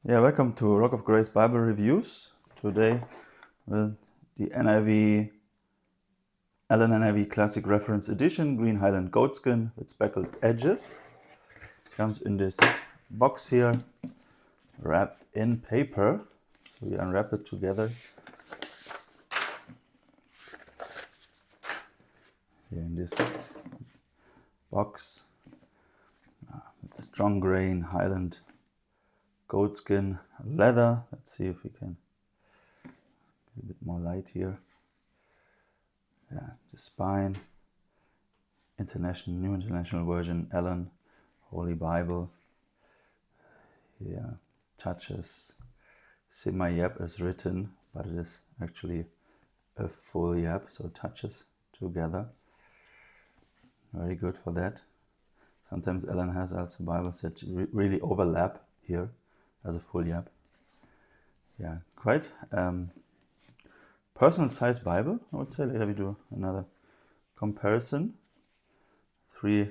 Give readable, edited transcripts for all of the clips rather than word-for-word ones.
Yeah, welcome to Rock of Grace Bible Reviews. Today with the NIV, Allan NIV Classic Reference Edition, green Highland Goatskin with speckled edges. Comes in this box here, wrapped in paper. So we unwrap it together. Here in this box, with the strong grain Highland Goatskin leather. Let's see if we can get a bit more light here. Yeah, the spine, New International Version, Allan, Holy Bible. Yeah, touches, semi-yapp is written, but it is actually a full yap, so touches together. Very good for that. Sometimes Allan has also Bibles that really overlap here as a full yap. Yeah, quite personal size Bible, I would say. Later we do another comparison. 3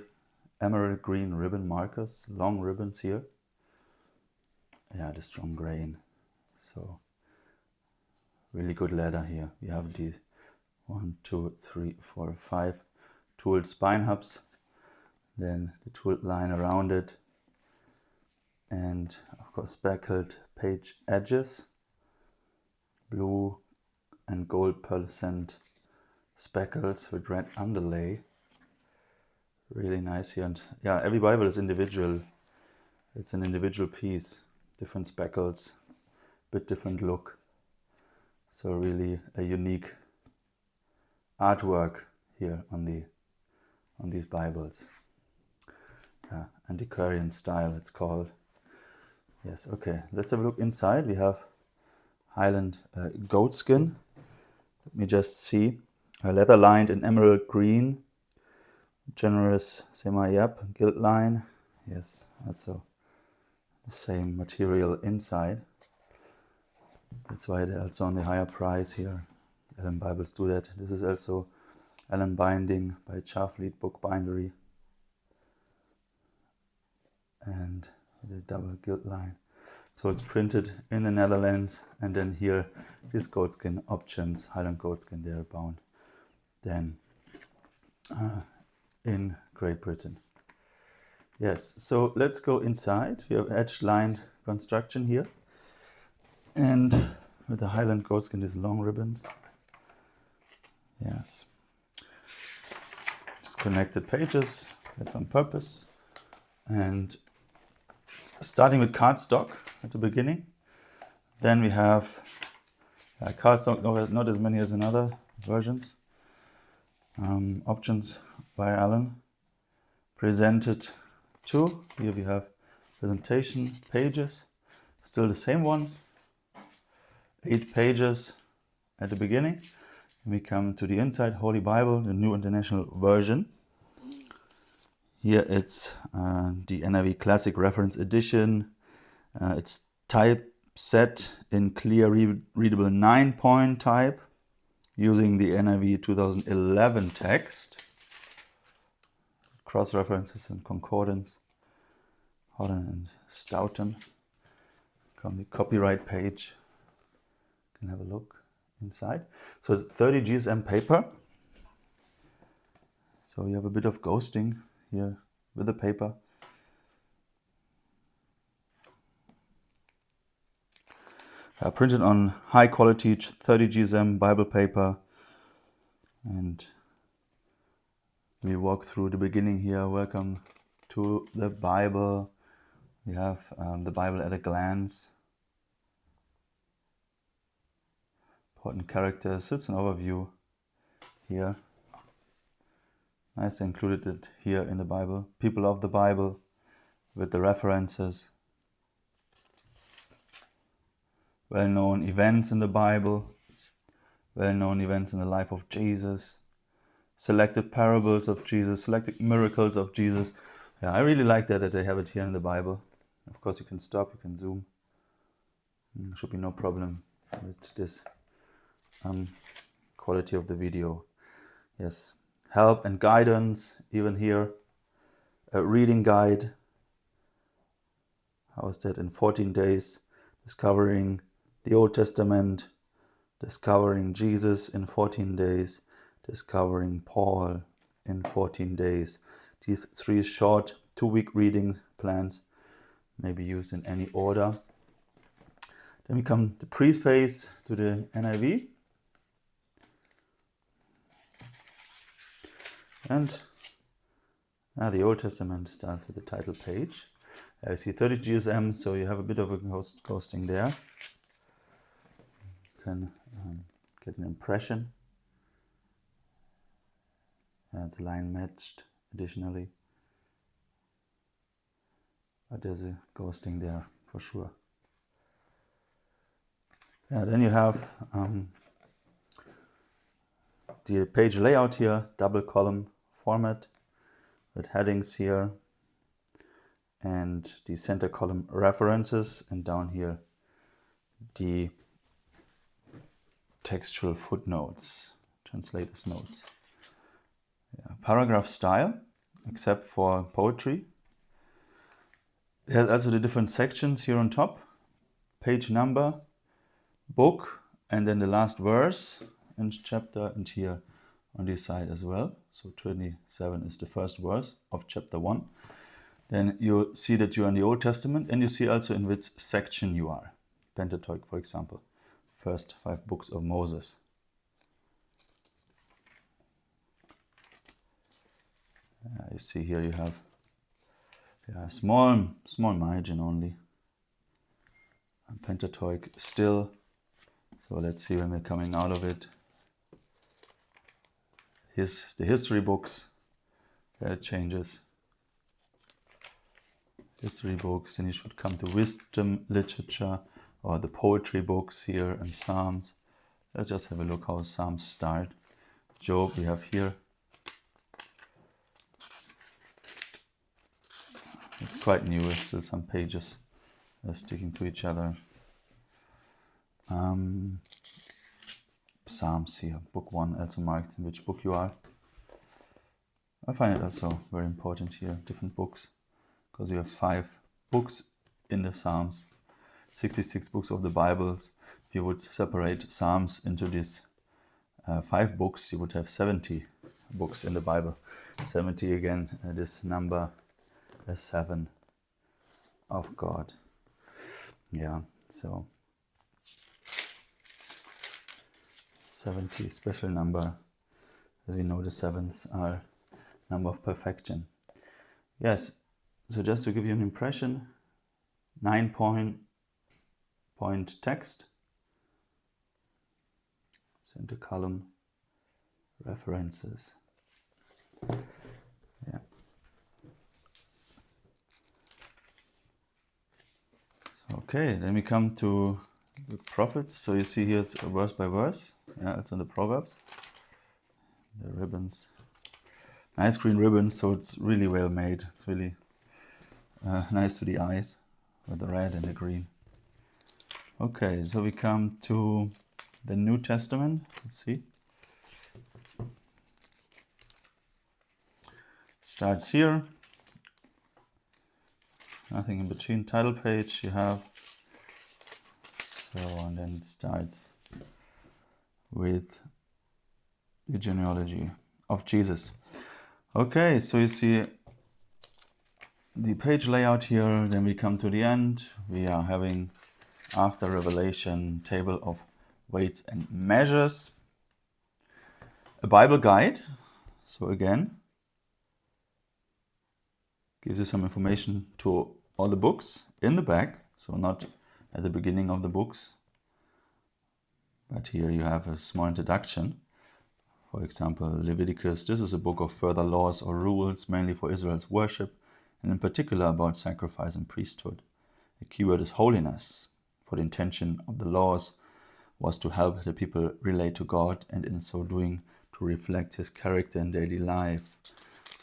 emerald green ribbon markers, long ribbons here. Yeah, the strong grain. So really good leather here. We have the 1, 2, 3, 4, 5 tooled spine hubs. Then the tooled line around it. And of course speckled page edges. Blue and gold pearlescent speckles with red underlay. Really nice here. And yeah, every Bible is individual. It's an individual piece. Different speckles, bit different look. So really a unique artwork here on these Bibles. Antiquarian style it's called. Yes, okay. Let's have a look inside. We have Highland Goatskin. Let me just see. Leather lined in emerald green. Generous semi-yapp gilt line. Yes, also the same material inside. That's why they're also on the higher price here. Allan Bibles do that. This is also Allan binding by Charfleed Book Bindery. And the double gilt line. So it's printed in the Netherlands, and then here this goatskin options, Highland Goatskin, they are bound then in Great Britain. Yes, so let's go inside. We have edge-lined construction here, and with the Highland Goatskin, these long ribbons. Yes, just connected pages. That's on purpose, and starting with cardstock at the beginning. Then we have cardstock, not as many as in other versions. Options by Allan. Presented too. Here we have presentation pages, still the same ones. 8 pages at the beginning. And we come to the inside, Holy Bible, the New International Version. Here it's the NIV Classic Reference Edition. It's typeset in clear readable 9-point type using the NIV 2011 text. Cross references and concordance. Holland and Stoughton. Come the copyright page. You can have a look inside. So it's 30 GSM paper. So you have a bit of ghosting here with the paper. Printed on high quality 30 GSM Bible paper, and we walk through the beginning here. Welcome to the Bible. We have the Bible at a glance. Important characters. It's an overview here. Nice, included it here in the Bible. People of the Bible with the references. Well-known events in the Bible. Well-known events in the life of Jesus. Selected parables of Jesus. Selected miracles of Jesus. Yeah, I really like that they have it here in the Bible. Of course, you can stop, you can zoom. Should be no problem with this quality of the video. Yes. Help and guidance, even here. A reading guide. How is that in 14 days? discovering the Old Testament, discovering Jesus in 14 days, discovering Paul in 14 days. These 3 short 2-week reading plans may be used in any order. Then we come to preface to the NIV. And the Old Testament starts with the title page. I see 30 GSM, so you have a bit of a ghosting there. You can get an impression. It's line matched additionally. But there's a ghosting there for sure. Then you have the page layout here, double column format with headings here and the center column references, and down here the textual footnotes, translator's notes. Paragraph style, except for poetry. There's also the different sections here on top, page number, book, and then the last verse and chapter, and here on this side as well. So 27 is the first verse of chapter 1. Then you see that you're in the Old Testament, and you see also in which section you are. Pentateuch, for example, first 5 books of Moses. You see here you have small margin only. Pentateuch still. So let's see when we're coming out of it. The history books, there it changes. History books, then you should come to wisdom literature or the poetry books here and Psalms. Let's just have a look how Psalms start. Job we have here. It's quite new, there's still some pages sticking to each other. Psalms here, book 1, also marked in which book you are. I find it also very important here, different books, because you have 5 books in the Psalms, 66 books of the Bibles. If you would separate Psalms into these 5 books, you would have 70 books in the Bible. 70 again, this number 7 of God. Yeah, so 70, special number. As we know, the 7s are number of perfection. Yes, so just to give you an impression, 9-point text, center column, references. Yeah. Okay, then we come to the prophets. So you see here it's verse by verse. Yeah, it's on the Proverbs. The ribbons, nice green ribbons, so it's really well made. It's really nice to the eyes with the red and the green. Okay, so we come to the New Testament. Let's see. Starts here. Nothing in between. Title page you have. So, and then it starts with the genealogy of Jesus. Okay, so you see the page layout here. Then we come to the end. We are having, after Revelation, table of weights and measures. A Bible guide. So again, gives you some information to all the books in the back. So not at the beginning of the books. But here you have a small introduction. For example, Leviticus. This is a book of further laws or rules, mainly for Israel's worship, and in particular about sacrifice and priesthood. The keyword is holiness, for the intention of the laws was to help the people relate to God, and in so doing to reflect His character in daily life.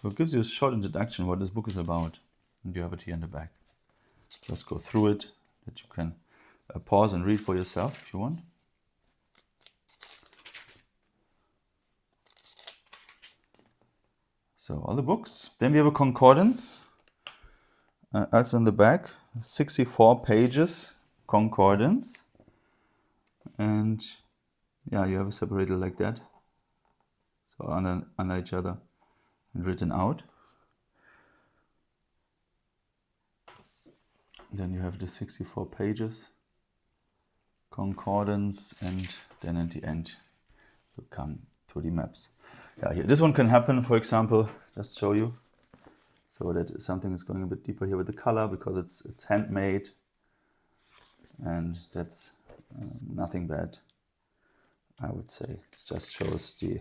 So it gives you a short introduction what this book is about, and you have it here in the back. Just go through it, that you can pause and read for yourself if you want. So all the books. Then we have a concordance, also in the back, 64 pages concordance, and yeah, you have it separated like that, so under each other and written out. Then you have the 64 pages, concordance, and then at the end you come to the maps. Yeah, here, this one can happen, for example, just show you, so that something is going a bit deeper here with the color, because it's handmade, and that's nothing bad, I would say. It just shows the,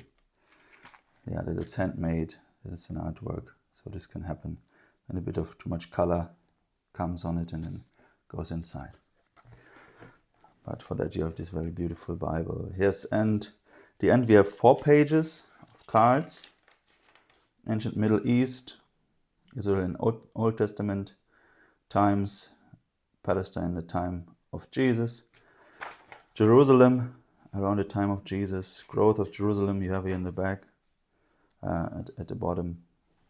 yeah, that it's handmade, that it's an artwork, so this can happen, and a bit of too much color comes on it and then goes inside. But for that you have this very beautiful Bible. Yes, and the end we have 4 pages of cards. Ancient Middle East, Israel in Old Testament times, Palestine the time of Jesus, Jerusalem around the time of Jesus, growth of Jerusalem you have here in the back, at the bottom,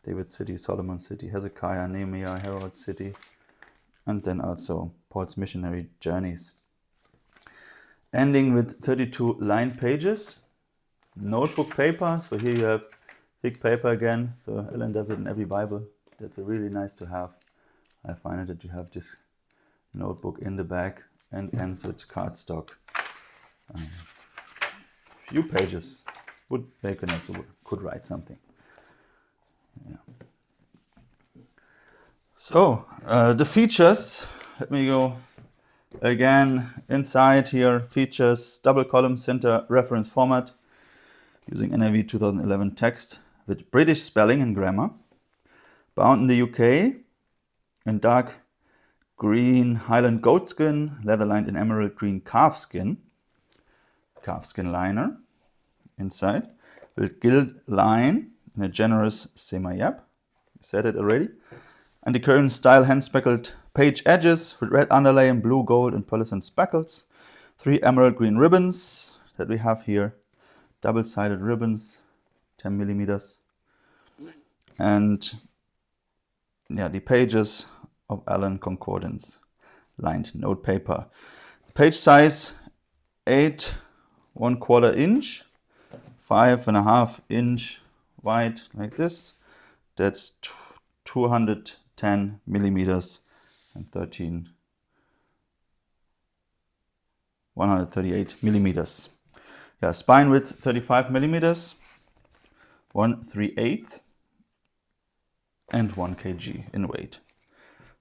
David's city, Solomon's city, Hezekiah, Nehemiah, Herod's city, and then also Paul's missionary journeys. Ending with 32 lined pages, notebook paper, so here you have thick paper again, so Allan does it in every Bible. That's a really nice to have. I find it that you have this notebook in the back and ends with cardstock. Few pages would make an answer, could write something. Yeah. So the features, let me go again inside here. Features, double column center reference format using NIV 2011 text with British spelling and grammar. Bound in the UK in dark green Highland Goatskin, leather lined in emerald green calfskin liner inside with gilt line in a generous semi-yapp. Said it already. And the current style hand speckled page edges with red underlay and blue, gold and pearlescent speckles. 3 emerald green ribbons that we have here. Double-sided ribbons, 10 millimeters. And yeah, the pages of Allan Concordance lined note paper. Page size 8 1/4 inch, 5.5 inch wide like this. That's 210 millimeters and 138 millimeters. Yeah, spine width 35 millimeters, 1/3/8 and 1 kg in weight.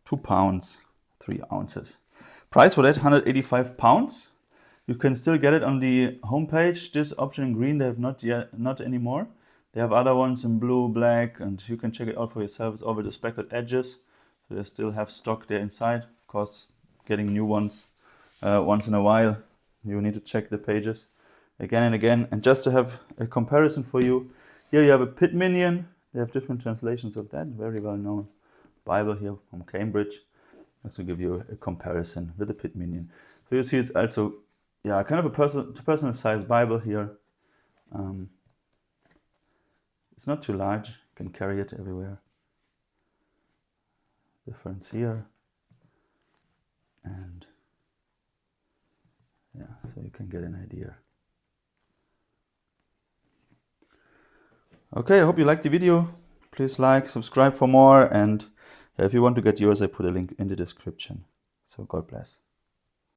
2 pounds, 3 ounces. Price for that, £185. You can still get it on the homepage. This option in green they have not anymore. They have other ones in blue, black, and you can check it out for yourself. It's over the speckled edges. So they still have stock there inside. Of course, getting new ones once in a while. You need to check the pages again and again. And just to have a comparison for you, here you have a pit minion. They have different translations of that. Very well known Bible here from Cambridge. Just to give you a comparison with the pit minion. So you see it's also, yeah, kind of a personal size Bible here. It's not too large, you can carry it everywhere. Difference here. And yeah, so you can get an idea. Okay, I hope you liked the video. Please like, subscribe for more, and if you want to get yours, I put a link in the description. So God bless.